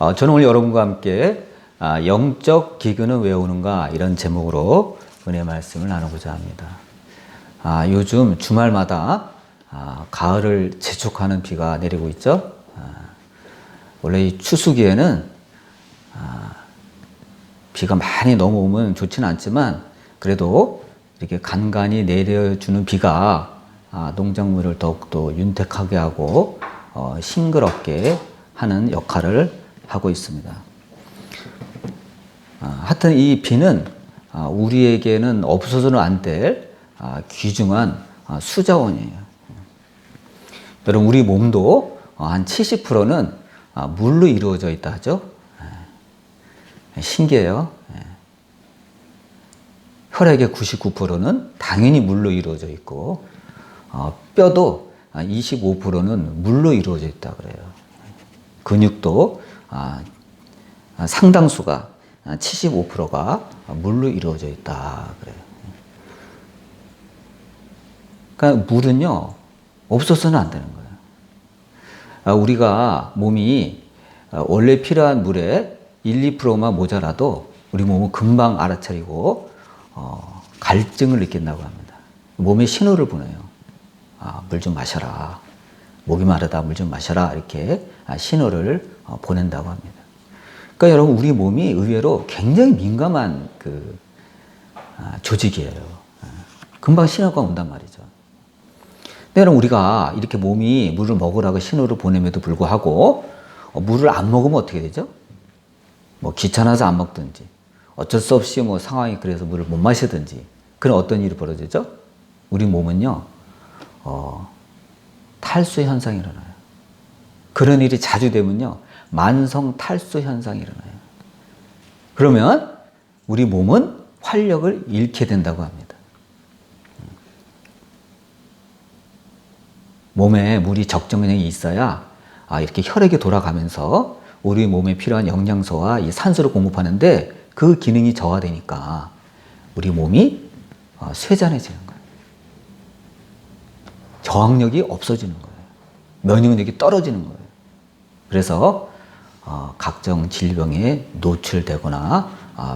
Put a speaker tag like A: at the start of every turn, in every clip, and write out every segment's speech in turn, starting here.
A: 저는 오늘 여러분과 함께 영적 기근은 왜 오는가 이런 제목으로 은혜 말씀을 나누고자 합니다. 요즘 주말마다 가을을 재촉하는 비가 내리고 있죠. 원래 이 추수기에는 비가 많이 넘어오면 좋지는 않지만 그래도 이렇게 간간히 내려주는 비가 농작물을 더욱더 윤택하게 하고 싱그럽게 하는 역할을 하고 있습니다. 하여튼 이 비는 우리에게는 없어서는 안 될 귀중한 수자원이에요. 여러분, 우리 몸도 한 70%는 물로 이루어져 있다 하죠. 신기해요. 혈액의 99%는 당연히 물로 이루어져 있고 뼈도 25%는 물로 이루어져 있다 그래요. 근육도 상당수가 75%가 물로 이루어져 있다 그래요. 그러니까 물은요 없어서는 안 되는 거예요. 우리가 몸이 원래 필요한 물의 1, 2%만 모자라도 우리 몸은 금방 알아차리고 갈증을 느낀다고 합니다. 몸에 신호를 보내요. 물 좀 마셔라. 목이 마르다 물 좀 마셔라. 이렇게 신호를 보낸다고 합니다. 그러니까 여러분, 우리 몸이 의외로 굉장히 민감한 조직이에요. 금방 신호가 온단 말이죠. 근데 여러분, 우리가 이렇게 몸이 물을 먹으라고 신호를 보냄에도 불구하고 물을 안 먹으면 어떻게 되죠? 뭐 귀찮아서 안 먹든지 어쩔 수 없이 뭐 상황이 그래서 물을 못 마시든지 그런 어떤 일이 벌어지죠? 우리 몸은요 탈수 현상이 일어나요. 그런 일이 자주 되면요 만성 탈수 현상이 일어나요. 그러면 우리 몸은 활력을 잃게 된다고 합니다. 몸에 물이 적정량이 있어야 이렇게 혈액이 돌아가면서 우리 몸에 필요한 영양소와 이 산소를 공급하는데 그 기능이 저하되니까 우리 몸이 쇠잔해지는 거예요. 저항력이 없어지는 거예요. 면역력이 떨어지는 거예요. 그래서 각종 질병에 노출되거나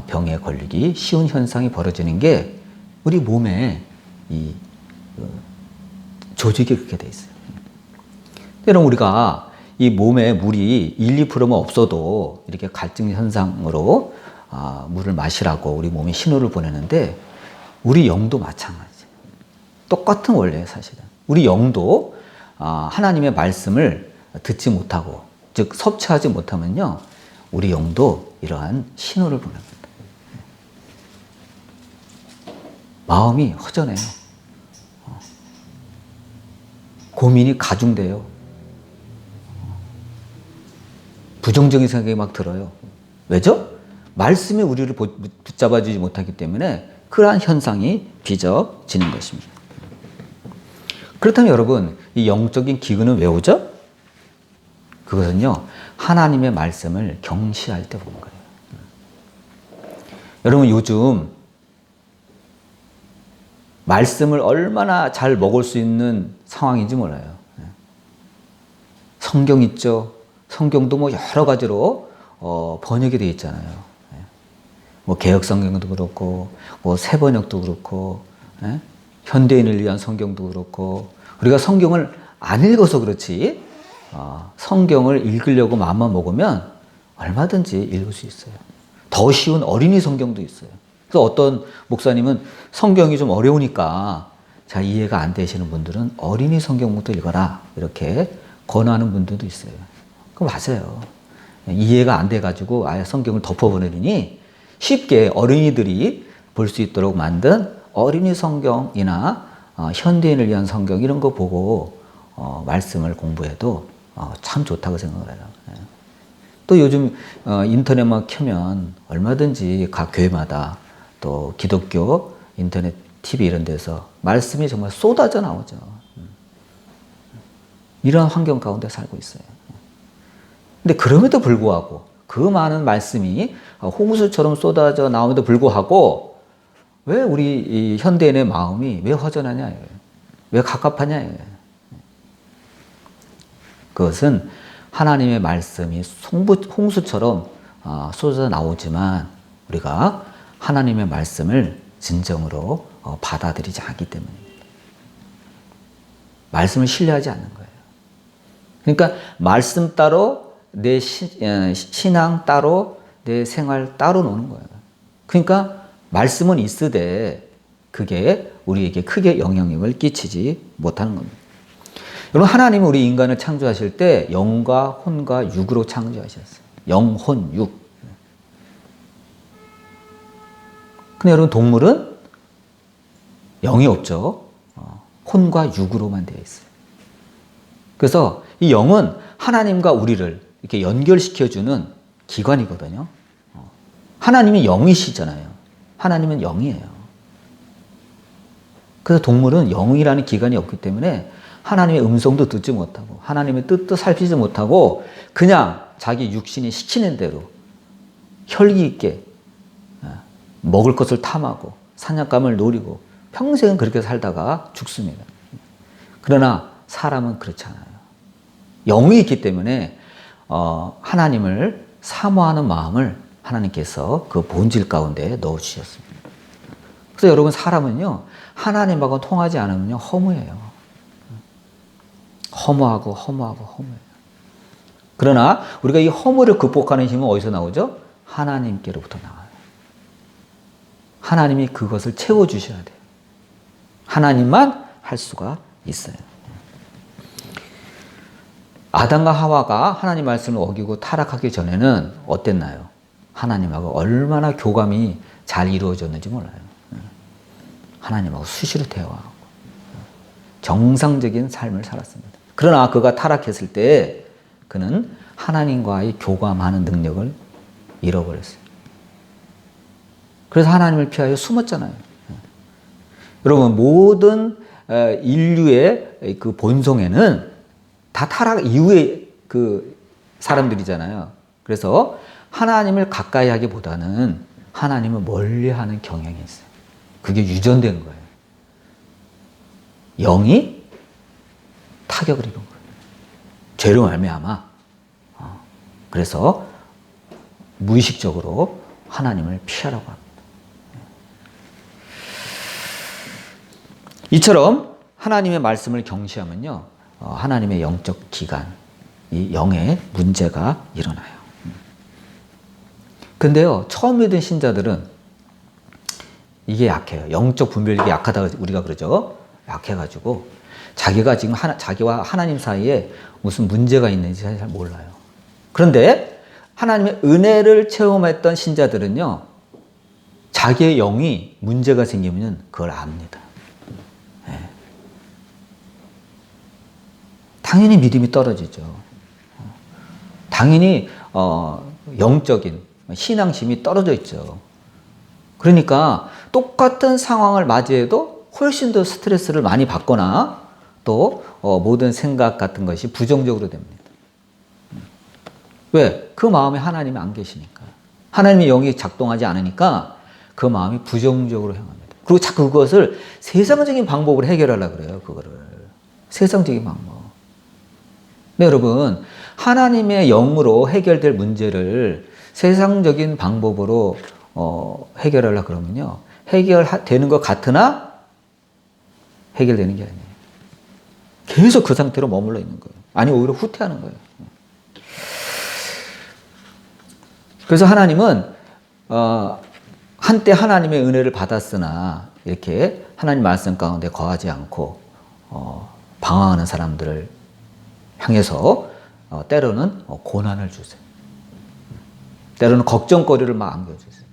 A: 병에 걸리기 쉬운 현상이 벌어지는 게 우리 몸에 이 조직이 그렇게 돼 있어요. 여러분, 우리가 이 몸에 물이 1, 2%만 없어도 이렇게 갈증 현상으로 물을 마시라고 우리 몸에 신호를 보내는데 우리 영도 마찬가지예요. 똑같은 원리예요, 사실은. 우리 영도 하나님의 말씀을 듣지 못하고 즉 섭취하지 못하면요 우리 영도 이러한 신호를 보냅니다. 마음이 허전해요. 고민이 가중돼요. 부정적인 생각이 막 들어요. 왜죠? 말씀이 우리를 붙잡아주지 못하기 때문에 그러한 현상이 빚어지는 것입니다. 그렇다면 여러분, 이 영적인 기근은 왜 오죠? 그것은요 하나님의 말씀을 경시할 때 보는 거예요. 여러분, 요즘 말씀을 얼마나 잘 먹을 수 있는 상황인지 몰라요. 성경 있죠. 성경도 뭐 여러 가지로 번역이 되어 있잖아요. 뭐 개역 성경도 그렇고 뭐 새번역도 그렇고 현대인을 위한 성경도 그렇고 우리가 성경을 안 읽어서 그렇지 성경을 읽으려고 마음만 먹으면 얼마든지 읽을 수 있어요. 더 쉬운 어린이 성경도 있어요. 그래서 어떤 목사님은 성경이 좀 어려우니까 잘 이해가 안 되시는 분들은 어린이 성경부터 읽어라 이렇게 권하는 분들도 있어요. 그거 맞아요. 이해가 안 돼가지고 아예 성경을 덮어버리니 쉽게 어린이들이 볼 수 있도록 만든 어린이 성경이나 현대인을 위한 성경 이런 거 보고 말씀을 공부해도 참 좋다고 생각을 해요. 또 요즘 인터넷만 켜면 얼마든지 각 교회마다 또 기독교 인터넷 TV 이런 데서 말씀이 정말 쏟아져 나오죠. 이런 환경 가운데 살고 있어요. 근데 그럼에도 불구하고 그 많은 말씀이 홍수처럼 쏟아져 나옴에도 불구하고 왜 우리 이 현대인의 마음이 왜 허전하냐, 왜 갑갑하냐. 그것은 하나님의 말씀이 홍수처럼 쏟아져 나오지만 우리가 하나님의 말씀을 진정으로 받아들이지 않기 때문입니다. 말씀을 신뢰하지 않는 거예요. 그러니까 말씀 따로 내 신앙 따로 내 생활 따로 노는 거예요. 그러니까 말씀은 있으되 그게 우리에게 크게 영향력을 끼치지 못하는 겁니다. 여러분, 하나님은 우리 인간을 창조하실 때 영과 혼과 육으로 창조하셨어요. 영, 혼, 육. 근데 여러분, 동물은 영이 없죠. 혼과 육으로만 되어 있어요. 그래서 이 영은 하나님과 우리를 이렇게 연결시켜주는 기관이거든요. 하나님이 영이시잖아요. 하나님은 영이에요. 그래서 동물은 영이라는 기관이 없기 때문에 하나님의 음성도 듣지 못하고 하나님의 뜻도 살피지 못하고 그냥 자기 육신이 시키는 대로 혈기 있게 먹을 것을 탐하고 사냥감을 노리고 평생은 그렇게 살다가 죽습니다. 그러나 사람은 그렇지 않아요. 영이 있기 때문에 하나님을 사모하는 마음을 하나님께서 그 본질 가운데 넣어주셨습니다. 그래서 여러분, 사람은요 하나님하고 통하지 않으면요 허무해요. 허무하고 허무해요. 그러나 우리가 이 허무를 극복하는 힘은 어디서 나오죠? 하나님께로부터 나와요. 하나님이 그것을 채워주셔야 돼요. 하나님만 할 수가 있어요. 아담과 하와가 하나님 말씀을 어기고 타락하기 전에는 어땠나요? 하나님하고 얼마나 교감이 잘 이루어졌는지 몰라요. 하나님하고 수시로 대화하고 정상적인 삶을 살았습니다. 그러나 그가 타락했을 때 그는 하나님과의 교감하는 능력을 잃어버렸어요. 그래서 하나님을 피하여 숨었잖아요. 여러분, 모든 인류의 그 본성에는 다 타락 이후의 그 사람들이잖아요. 그래서 하나님을 가까이 하기보다는 하나님을 멀리 하는 경향이 있어요. 그게 유전된 거예요. 영이 타격을 입은 거예요. 죄로 말미암아. 그래서 무의식적으로 하나님을 피하라고 합니다. 이처럼 하나님의 말씀을 경시하면요, 하나님의 영적 기관, 이 영의 문제가 일어나요. 근데요, 처음 믿은 신자들은 이게 약해요. 영적 분별력이 약하다고 우리가 그러죠. 약해가지고 자기가 지금 자기와 하나님 사이에 무슨 문제가 있는지 잘 몰라요. 그런데 하나님의 은혜를 체험했던 신자들은요, 자기의 영이 문제가 생기면 그걸 압니다. 네. 당연히 믿음이 떨어지죠. 당연히 영적인 신앙심이 떨어져 있죠. 그러니까 똑같은 상황을 맞이해도 훨씬 더 스트레스를 많이 받거나 또 모든 생각 같은 것이 부정적으로 됩니다. 왜? 그 마음에 하나님이 안 계시니까. 하나님의 영이 작동하지 않으니까 그 마음이 부정적으로 향합니다. 그리고 자꾸 그것을 세상적인 방법으로 해결하려고 그래요. 그거를. 세상적인 방법. 네, 여러분, 하나님의 영으로 해결될 문제를 세상적인 방법으로 해결하려고 그러면요, 해결되는 것 같으나 해결되는 게 아니에요. 계속 그 상태로 머물러 있는 거예요. 아니, 오히려 후퇴하는 거예요. 그래서 하나님은 한때 하나님의 은혜를 받았으나 이렇게 하나님 말씀 가운데 거하지 않고 방황하는 사람들을 향해서 때로는 고난을 주세요. 때로는 걱정거리를 막 안겨주세요.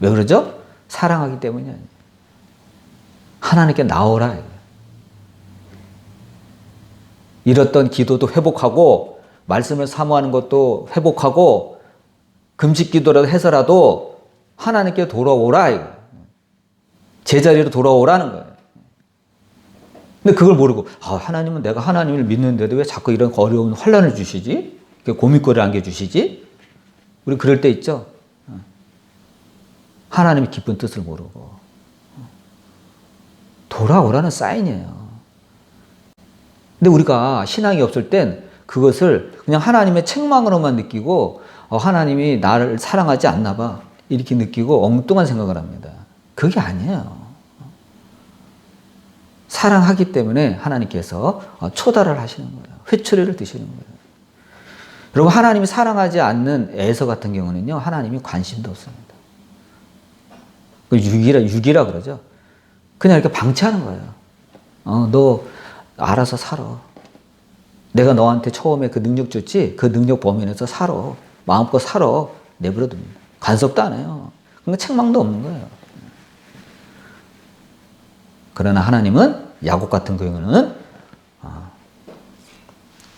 A: 왜 그러죠? 사랑하기 때문이 아니에요. 하나님께 나오라. 잃었던 기도도 회복하고 말씀을 사모하는 것도 회복하고 금식 기도라도 해서라도 하나님께 돌아오라. 제자리로 돌아오라는 거예요. 근데 그걸 모르고 하나님은 내가 하나님을 믿는데도 왜 자꾸 이런 어려운 환난을 주시지? 고민거리를 안겨주시지? 우리 그럴 때 있죠? 하나님의 깊은 뜻을 모르고 돌아오라는 사인이에요. 근데 우리가 신앙이 없을 땐 그것을 그냥 하나님의 책망으로만 느끼고 하나님이 나를 사랑하지 않나 봐 이렇게 느끼고 엉뚱한 생각을 합니다. 그게 아니에요. 사랑하기 때문에 하나님께서 초달을 하시는 거예요. 회초리를 드시는 거예요. 여러분 하나님이 사랑하지 않는 에서 같은 경우는요. 하나님이 관심도 없습니다. 유기라 그러죠. 그냥 이렇게 방치하는 거예요. 너 알아서 살아. 내가 너한테 처음에 그 능력 줬지? 그 능력 범위 내에서 살아. 마음껏 살아. 내버려둡니다. 간섭도 안 해요. 그러니까 책망도 없는 거예요. 그러나 하나님은 야곱 같은 경우는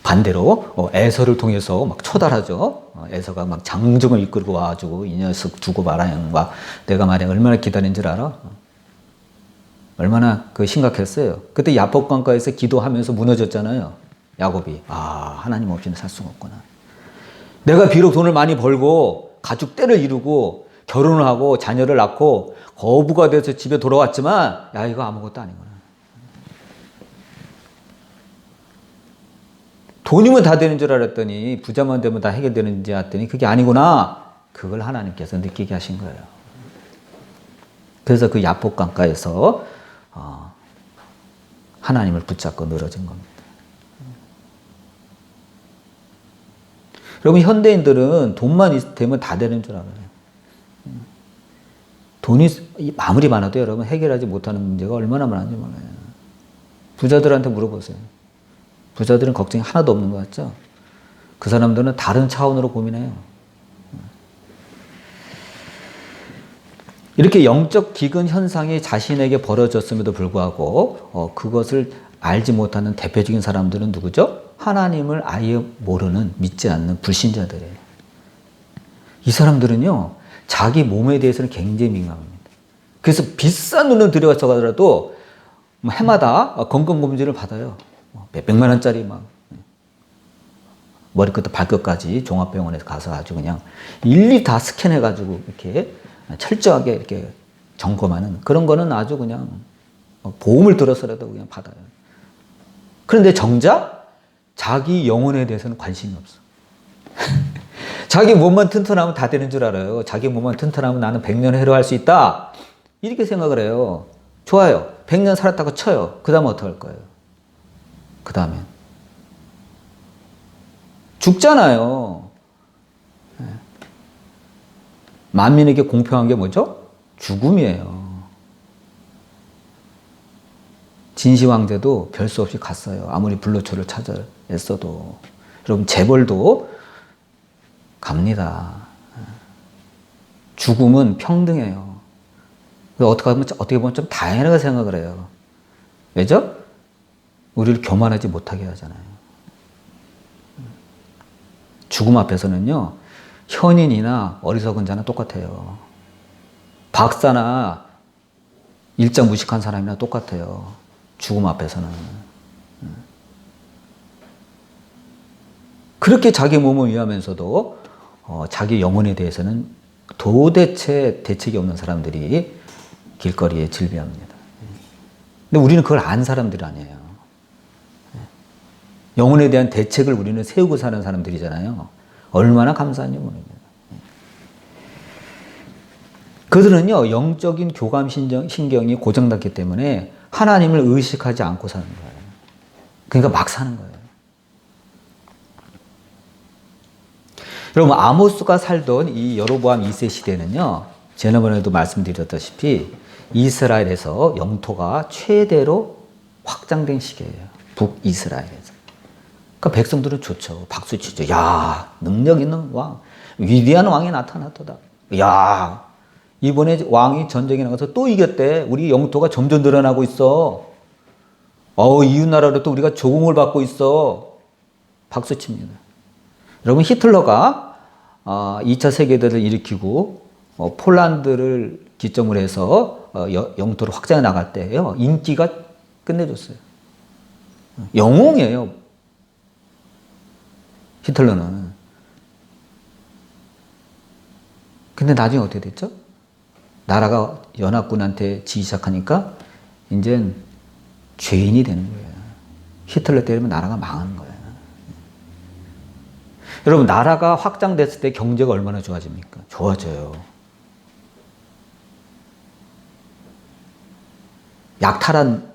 A: 반대로 에서를 통해서 막 초달하죠. 에서가 막 장정을 이끌고 와가지고 이 녀석 두고 말아야 막 내가 말이야 얼마나 기다린 줄 알아? 얼마나 그 심각했어요. 그때 야복강가에서 기도하면서 무너졌잖아요. 야곱이 하나님 없이는 살 수가 없구나. 내가 비록 돈을 많이 벌고 가축 떼를 이루고 결혼을 하고 자녀를 낳고 거부가 돼서 집에 돌아왔지만 야 이거 아무것도 아니구나. 돈이면 다 되는 줄 알았더니 부자만 되면 다 해결되는 줄 알았더니 그게 아니구나. 그걸 하나님께서 느끼게 하신 거예요. 그래서 그 야복강가에서 하나님을 붙잡고 늘어진 겁니다. 여러분 현대인들은 돈만 되면 다 되는 줄 알아요. 돈이 아무리 많아도 여러분 해결하지 못하는 문제가 얼마나 많은지 몰라요. 부자들한테 물어보세요. 부자들은 걱정이 하나도 없는 것 같죠? 그 사람들은 다른 차원으로 고민해요. 이렇게 영적 기근 현상이 자신에게 벌어졌음에도 불구하고 그것을 알지 못하는 대표적인 사람들은 누구죠? 하나님을 아예 모르는 믿지 않는 불신자들이에요. 이 사람들은요. 자기 몸에 대해서는 굉장히 민감합니다. 그래서 비싼 돈을 들여서 가더라도 해마다 건강검진을 받아요. 몇백만 원짜리 막 머리끝부터 발끝까지 종합병원에서 가서 아주 그냥 일일이 다 스캔해가지고 이렇게 철저하게 이렇게 점검하는 그런 거는 아주 그냥 보험을 들어서라도 그냥 받아요. 그런데 정작 자기 영혼에 대해서는 관심이 없어. 자기 몸만 튼튼하면 다 되는 줄 알아요. 자기 몸만 튼튼하면 나는 100년 해로할 수 있다. 이렇게 생각을 해요. 좋아요. 100년 살았다고 쳐요. 그 다음에 어떡할 거예요? 그 다음엔 죽잖아요. 만민에게 공평한 게 뭐죠? 죽음이에요. 진시황제도 별 수 없이 갔어요. 아무리 불로초를 찾아 애써도. 여러분 재벌도 갑니다. 죽음은 평등해요. 어떻게 보면 좀 다양하게 생각을 해요. 왜죠? 우리를 교만하지 못하게 하잖아요. 죽음 앞에서는요, 현인이나 어리석은 자는 똑같아요. 박사나 일장 무식한 사람이나 똑같아요. 죽음 앞에서는. 그렇게 자기 몸을 위하면서도 자기 영혼에 대해서는 도대체 대책이 없는 사람들이 길거리에 질비합니다. 근데 우리는 그걸 안 사람들이 아니에요. 영혼에 대한 대책을 우리는 세우고 사는 사람들이잖아요. 얼마나 감사한지 모릅니다. 그들은요, 영적인 교감 신경이 고장났기 때문에 하나님을 의식하지 않고 사는 거예요. 그러니까 막 사는 거예요. 여러분, 아모스가 살던 이 여로보암 2세 시대는요, 지난번에도 말씀드렸다시피 이스라엘에서 영토가 최대로 확장된 시기예요. 북이스라엘에서. 그러니까 백성들은 좋죠. 박수치죠. 야, 능력 있는 왕, 위대한 왕이 나타났다. 야, 이번에 왕이 전쟁에 나가서 또 이겼대. 우리 영토가 점점 늘어나고 있어. 이웃 나라로 또 우리가 조공을 받고 있어. 박수칩니다. 여러분, 히틀러가 2차 세계대전을 일으키고 폴란드를 기점으로 해서 영토를 확장해 나갈 때요, 인기가 끝내줬어요. 영웅이에요. 히틀러는. 근데 나중에 어떻게 됐죠? 나라가 연합군한테 지기 시작하니까 이젠 죄인이 되는 거예요. 히틀러 때리면 나라가 망하는 거예요. 여러분, 나라가 확장됐을 때 경제가 얼마나 좋아집니까? 좋아져요. 약탈한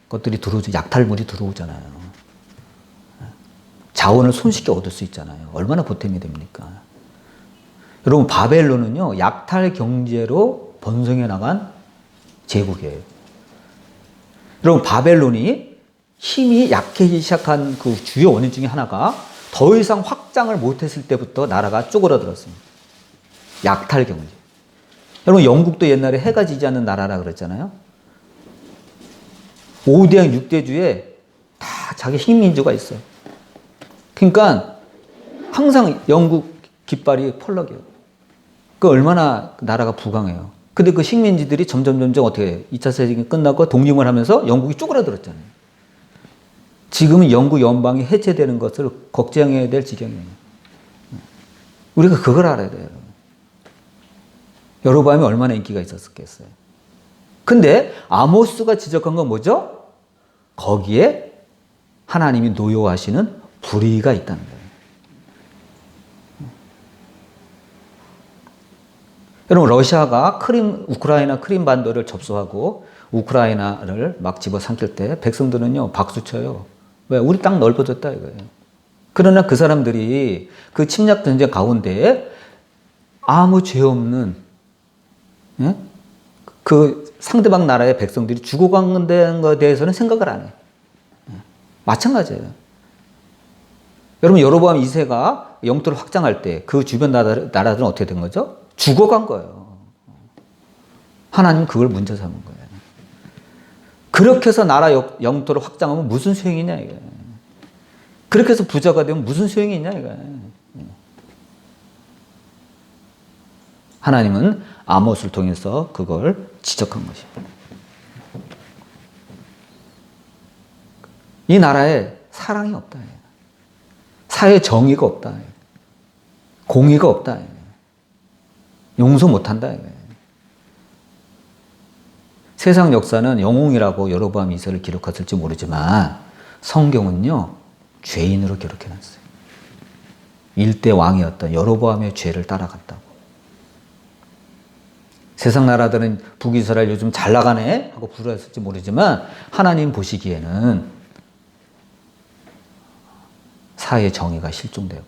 A: 것들이 들어오죠. 약탈물이 들어오잖아요. 자원을 손쉽게 얻을 수 있잖아요. 얼마나 보탬이 됩니까? 여러분, 바벨론은요, 약탈 경제로 번성해 나간 제국이에요. 여러분, 바벨론이 힘이 약해지기 시작한 그 주요 원인 중에 하나가 더 이상 확장을 못했을 때부터 나라가 쪼그라들었습니다. 약탈 경제. 여러분, 영국도 옛날에 해가 지지 않는 나라라 그랬잖아요. 5대양 6대주에 다 자기 식민지가 있어요. 그러니까 항상 영국 깃발이 펄럭여요. 그 얼마나 나라가 부강해요. 근데 그 식민지들이 점점 어떻게 해요? 2차 세계대전이 끝나고 독립을 하면서 영국이 쪼그라들었잖아요. 지금은 영국 연방이 해체되는 것을 걱정해야 될 지경이에요. 우리가 그걸 알아야 돼요. 여로보암이 얼마나 인기가 있었겠어요. 근데 아모스가 지적한 건 뭐죠? 거기에 하나님이 노여워하시는 불의가 있다는 거예요. 여러분, 러시아가 우크라이나 크림 반도를 접수하고 우크라이나를 막 집어삼킬 때 백성들은요, 박수 쳐요. 왜? 우리 땅 넓어졌다 이거예요. 그러나 그 사람들이 그 침략 전쟁 가운데 아무 죄 없는, 예? 그 상대방 나라의 백성들이 죽어간 것에 대해서는 생각을 안 해요. 마찬가지예요. 여러분, 여로보암 2세가 영토를 확장할 때 그 주변 나라들은 어떻게 된 거죠? 죽어간 거예요. 하나님은 그걸 문제 삼은 거예요. 그렇게 해서 나라 영토를 확장하면 무슨 소용이냐 이게. 그렇게 해서 부자가 되면 무슨 소용이 있냐 이게. 하나님은 아모스를 통해서 그걸 지적한 것입니다. 이 나라에 사랑이 없다. 사회 정의가 없다. 공의가 없다. 용서 못한다. 세상 역사는 영웅이라고 여로보암 2세를 기록했을지 모르지만 성경은요, 죄인으로 기록해놨어요. 일대 왕이었던 여로보암의 죄를 따라갔다고. 세상 나라들은 북이스라엘 요즘 잘 나가네 하고 부르었을지 모르지만 하나님 보시기에는 사회 정의가 실종되고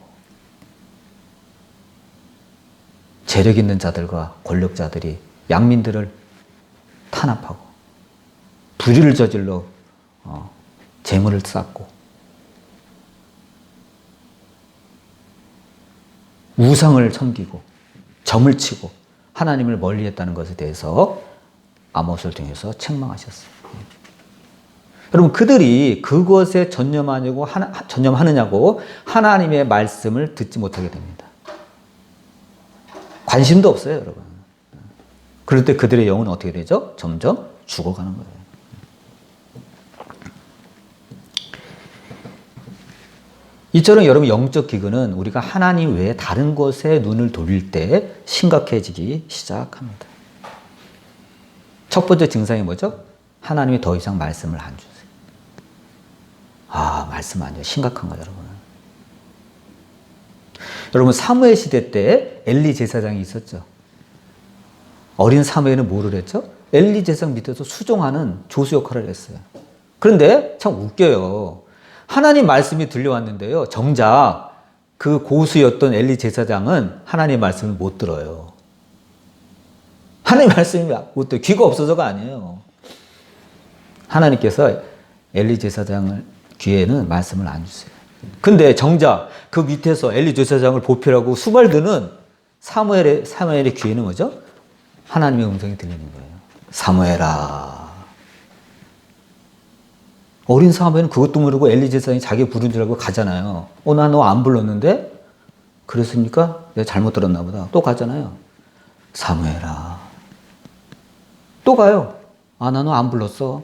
A: 재력 있는 자들과 권력자들이 양민들을 탄압하고 불의를 저질러 재물을 쌓고 우상을 섬기고 점을 치고 하나님을 멀리했다는 것에 대해서 아모스를 통해서 책망하셨어요. 여러분, 그들이 그것에 전념하느냐고 하나님의 말씀을 듣지 못하게 됩니다. 관심도 없어요, 여러분. 그럴 때 그들의 영은 어떻게 되죠? 점점 죽어가는 거예요. 이처럼 여러분, 영적 기근은 우리가 하나님 외에 다른 것에 눈을 돌릴 때 심각해지기 시작합니다. 첫 번째 증상이 뭐죠? 하나님이 더 이상 말씀을 안 주세요. 말씀 안 줘요. 심각한 거예요, 여러분. 여러분, 사무엘 시대 때 엘리 제사장이 있었죠. 어린 사무엘은 뭐를 했죠? 엘리 제사장 밑에서 수종하는 조수 역할을 했어요. 그런데 참 웃겨요. 하나님 말씀이 들려왔는데요. 정작 그 고수였던 엘리 제사장은 하나님 말씀을 못 들어요. 하나님 말씀이 못 들어요. 귀가 없어서가 아니에요. 하나님께서 엘리 제사장을 귀에는 말씀을 안 주세요. 근데 정작 그 밑에서 엘리 제사장을 보필하고 수발드는 사무엘의 귀에는 뭐죠? 하나님의 음성이 들리는 거예요. 사무엘아. 어린 사무엘은 그것도 모르고 엘리 제사장이 자기 부른 줄 알고 가잖아요. 나 너 안 불렀는데? 그랬습니까? 내가 잘못 들었나 보다. 또 가잖아요. 사무엘아. 또 가요. 나 너 안 불렀어.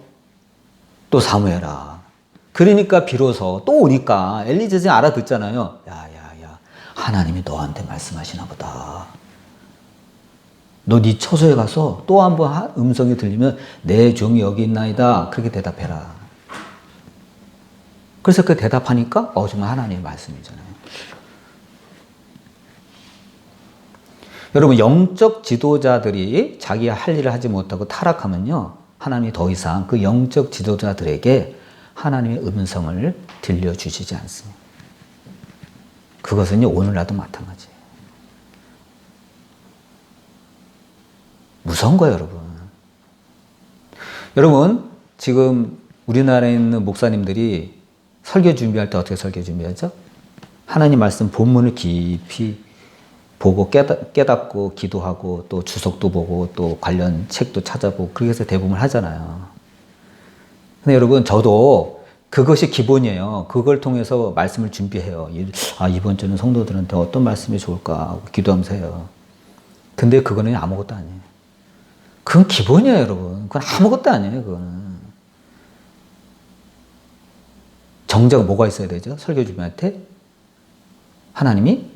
A: 또 사무엘아. 그러니까 비로소 또 오니까 엘리 제사장이 알아듣잖아요. 야. 하나님이 너한테 말씀하시나 보다. 너 네 처소에 가서 또 한 번 음성이 들리면 내 종이 여기 있나이다. 그렇게 대답해라. 그래서 그 대답하니까 정말 하나님의 말씀이잖아요. 여러분, 영적 지도자들이 자기 할 일을 하지 못하고 타락하면요, 하나님이 더 이상 그 영적 지도자들에게 하나님의 음성을 들려주시지 않습니다. 그것은요, 오늘날도 마찬가지예요. 무서운 거예요, 여러분. 여러분, 지금 우리나라에 있는 목사님들이 설교 준비할 때 어떻게 설교 준비하죠? 하나님 말씀 본문을 깊이 보고 깨닫고 기도하고 또 주석도 보고 또 관련 책도 찾아보고 그렇게 해서 대부분 하잖아요. 근데 여러분, 저도 그것이 기본이에요. 그걸 통해서 말씀을 준비해요. 이번 주는 성도들한테 어떤 말씀이 좋을까 하고 기도하면서 해요. 근데 그거는 아무것도 아니에요. 그건 기본이에요, 여러분. 그건 아무것도 아니에요, 그거는. 정작 뭐가 있어야 되죠? 설교 준비할 때? 하나님이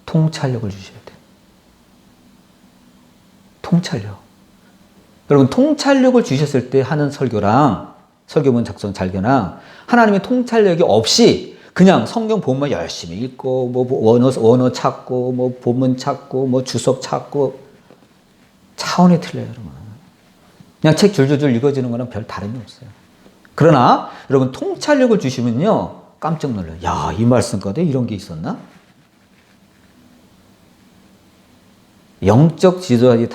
A: 통찰력을 주셔야 돼요. 통찰력. 여러분, 통찰력을 주셨을 때 하는 설교랑 설교문 작성 잘게나 하나님의 통찰력이 없이 그냥 성경 본문 열심히 읽고 뭐 원어 찾고 뭐 본문 찾고 뭐 주석 찾고 차원이 틀려요, 여러분. 그냥 책 줄줄줄 읽어지는 거랑 별 다름이 없어요. 그러나 여러분, 통찰력을 주시면요, 깜짝 놀라요. 야, 이 말씀 가운데 이런 게 있었나? 영적 지도자들이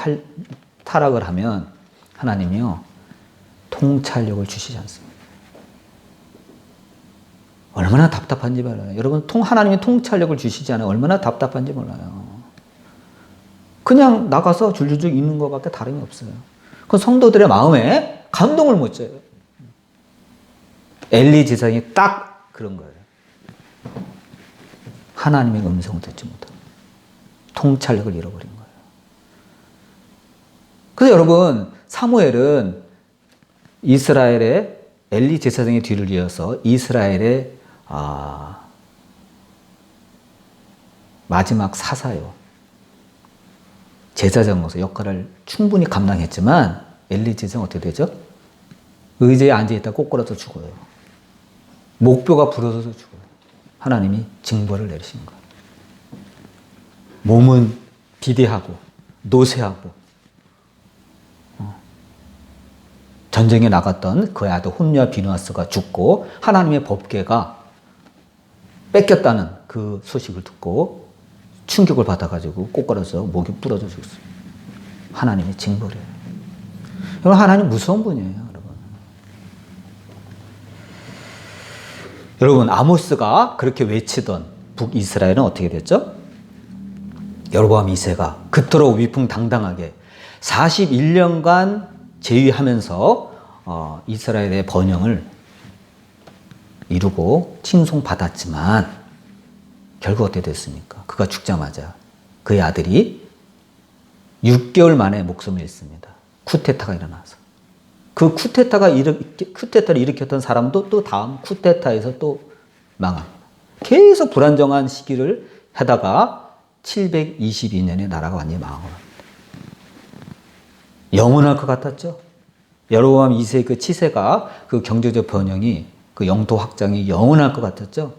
A: 타락을 하면 하나님이요, 통찰력을 주시지 않습니다. 얼마나 답답한지 몰라요. 여러분, 하나님이 통찰력을 주시지 않아요. 얼마나 답답한지 몰라요. 그냥 나가서 줄줄줄 읽는 것밖에 다름이 없어요. 그 성도들의 마음에 감동을 못 줘요. 엘리 제사장이 딱 그런 거예요. 하나님의 음성을 듣지 못하고 통찰력을 잃어버린 거예요. 그래서 여러분, 사무엘은 이스라엘의 엘리 제사장의 뒤를 이어서 이스라엘의 마지막 사사요. 제사장으로서 역할을 충분히 감당했지만 엘리 제사장은 어떻게 되죠? 의자에 앉아있다 꼬꾸라져 죽어요. 목뼈가 부러져서 죽어요. 하나님이 징벌을 내리신 거예요. 몸은 비대하고 노쇠하고 전쟁에 나갔던 그의 아들 혼냐 비누아스가 죽고 하나님의 법궤가 뺏겼다는 그 소식을 듣고 충격을 받아가지고 꼬꾸라져서 목이 부러져 죽었어요. 하나님의 징벌이에요. 여러분, 하나님 무서운 분이에요, 여러분. 여러분, 아모스가 그렇게 외치던 북이스라엘은 어떻게 됐죠? 여로보암 2세가 그토록 위풍당당하게 41년간 제위하면서 이스라엘의 번영을 이루고 칭송받았지만 결국 어떻게 됐습니까? 그가 죽자마자 그의 아들이 6개월 만에 목숨을 잃습니다. 쿠데타가 일어나서. 그 쿠데타를 일으켰던 사람도 또 다음 쿠데타에서 또 망합니다. 계속 불안정한 시기를 하다가 722년에 나라가 완전히 망합니다. 영원할 것 같았죠? 여로보암 2세의 그 치세가, 그 경제적 번영이, 그 영토 확장이 영원할 것 같았죠?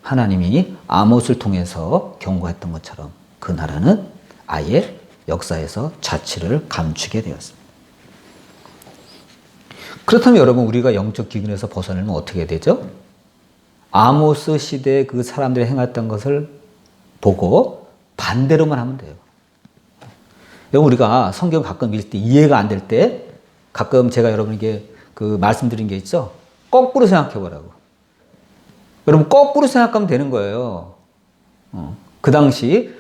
A: 하나님이 아못을 통해서 경고했던 것처럼 그 나라는 아예 역사에서 자취를 감추게 되었습니다. 그렇다면 여러분, 우리가 영적 기근에서 벗어나면 어떻게 되죠? 아모스 시대에 그 사람들이 행했던 것을 보고 반대로만 하면 돼요. 여러분, 우리가 성경 가끔 읽을 때 이해가 안 될 때 가끔 제가 여러분에게 그 말씀드린 게 있죠? 거꾸로 생각해 보라고. 여러분, 거꾸로 생각하면 되는 거예요. 그 당시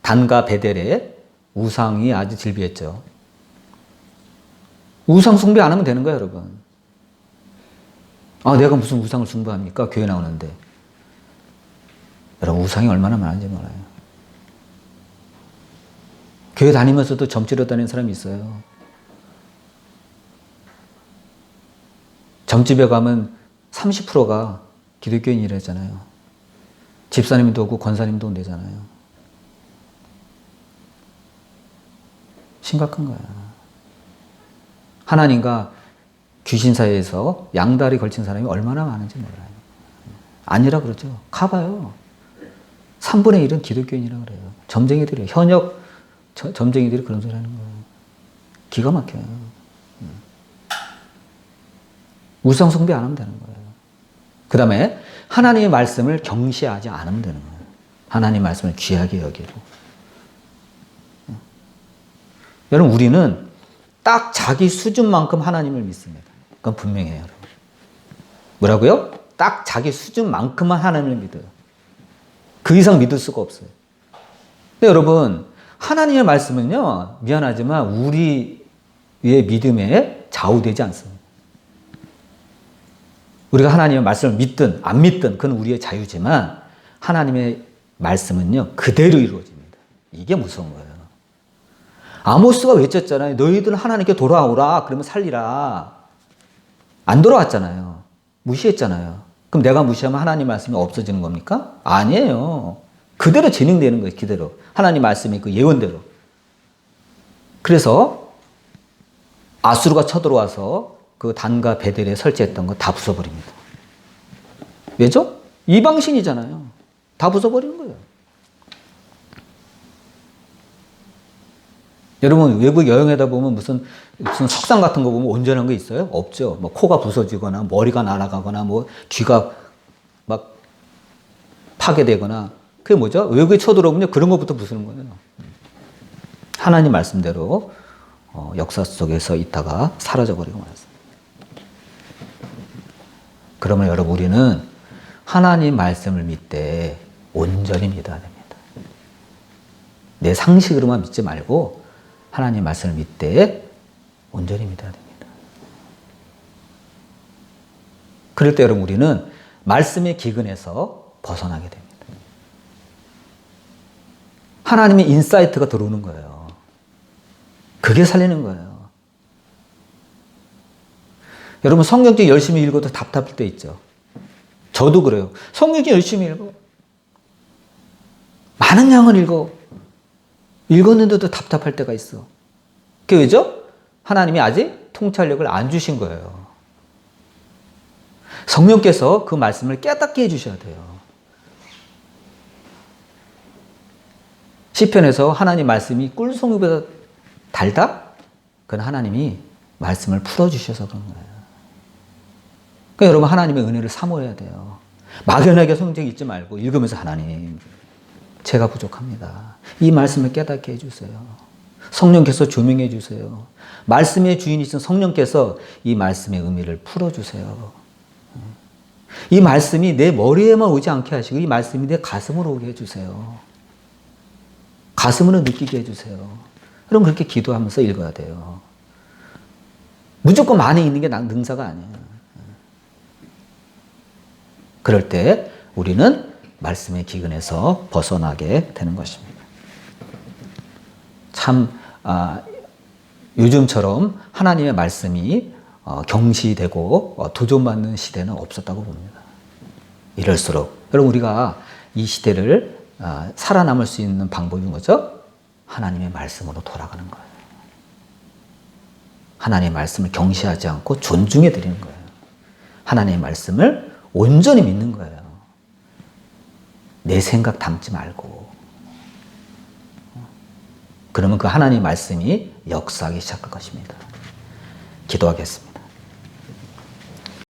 A: 단과 베델의 우상이 아주 질비했죠. 우상 숭배 안 하면 되는 거예요, 여러분. 내가 무슨 우상을 숭배합니까? 교회 나오는데. 여러분, 우상이 얼마나 많은지 몰라요. 교회 다니면서도 점치러 다니는 사람이 있어요. 점집에 가면 30%가 기독교인이라잖아요. 집사님도 오고 권사님도 온대잖아요. 심각한 거야. 하나님과 귀신 사이에서 양다리 걸친 사람이 얼마나 많은지 몰라요. 아니라 그러죠. 가봐요. 3분의 1은 기독교인이라고 그래요. 점쟁이들이, 현역 점쟁이들이 그런 소리 하는 거예요. 기가 막혀요. 우상숭배 안 하면 되는 거예요. 그 다음에 하나님의 말씀을 경시하지 않으면 되는 거예요. 하나님의 말씀을 귀하게 여기고. 여러분, 우리는 딱 자기 수준만큼 하나님을 믿습니다. 그건 분명해요, 여러분. 뭐라고요? 딱 자기 수준만큼만 하나님을 믿어요. 그 이상 믿을 수가 없어요. 근데 여러분, 하나님의 말씀은요, 미안하지만 우리의 믿음에 좌우되지 않습니다. 우리가 하나님의 말씀을 믿든 안 믿든 그건 우리의 자유지만 하나님의 말씀은요, 그대로 이루어집니다. 이게 무서운 거예요. 아모스가 외쳤잖아요. 너희들은 하나님께 돌아오라. 그러면 살리라. 안 돌아왔잖아요. 무시했잖아요. 그럼 내가 무시하면 하나님 말씀이 없어지는 겁니까? 아니에요. 그대로 진행되는 거예요. 그대로. 하나님 말씀이 그 예언대로. 그래서 아수르가 쳐들어와서 그 단과 베델에 설치했던 거 다 부숴버립니다. 왜죠? 이방신이잖아요. 다 부숴버리는 거예요. 여러분, 외국 여행하다 보면 무슨 석상 같은 거 보면 온전한 거 있어요? 없죠. 뭐 코가 부서지거나 머리가 날아가거나 뭐 귀가 막 파괴되거나. 그게 뭐죠? 외국에 쳐들어오면 그런 것부터 부수는 거예요. 하나님 말씀대로 역사 속에서 있다가 사라져버리고 말았어요. 그러면 여러분, 우리는 하나님 말씀을 믿되 온전히 믿어야 됩니다. 내 상식으로만 믿지 말고 하나님 말씀을 믿되 온전히 믿어야 됩니다. 그럴 때 여러분, 우리는 말씀의 기근에서 벗어나게 됩니다. 하나님의 인사이트가 들어오는 거예요. 그게 살리는 거예요. 여러분, 성경책 열심히 읽어도 답답할 때 있죠. 저도 그래요. 성경책 열심히 읽어. 많은 양을 읽어. 읽었는데도 답답할 때가 있어. 그게 왜죠? 하나님이 아직 통찰력을 안 주신 거예요. 성령께서 그 말씀을 깨닫게 해주셔야 돼요. 시편에서 하나님 말씀이 꿀송이보다 달다? 그건 하나님이 말씀을 풀어주셔서 그런 거예요. 그러니까 여러분, 하나님의 은혜를 사모해야 돼요. 막연하게 성경 읽지 말고 읽으면서 하나님, 제가 부족합니다. 이 말씀을 깨닫게 해주세요. 성령께서 조명해 주세요. 말씀의 주인이신 성령께서 이 말씀의 의미를 풀어주세요. 이 말씀이 내 머리에만 오지 않게 하시고 이 말씀이 내 가슴으로 오게 해주세요. 가슴으로 느끼게 해주세요. 그럼 그렇게 기도하면서 읽어야 돼요. 무조건 많이 읽는 게 능사가 아니에요. 그럴 때 우리는 말씀의 기근에서 벗어나게 되는 것입니다. 참 요즘처럼 하나님의 말씀이 경시되고 도전받는 시대는 없었다고 봅니다. 이럴수록 여러분, 우리가 이 시대를 살아남을 수 있는 방법이 뭐죠? 하나님의 말씀으로 돌아가는 거예요. 하나님의 말씀을 경시하지 않고 존중해 드리는 거예요. 하나님의 말씀을 온전히 믿는 거예요. 내 생각 담지 말고. 그러면 그 하나님의 말씀이 역사하기 시작할 것입니다. 기도하겠습니다.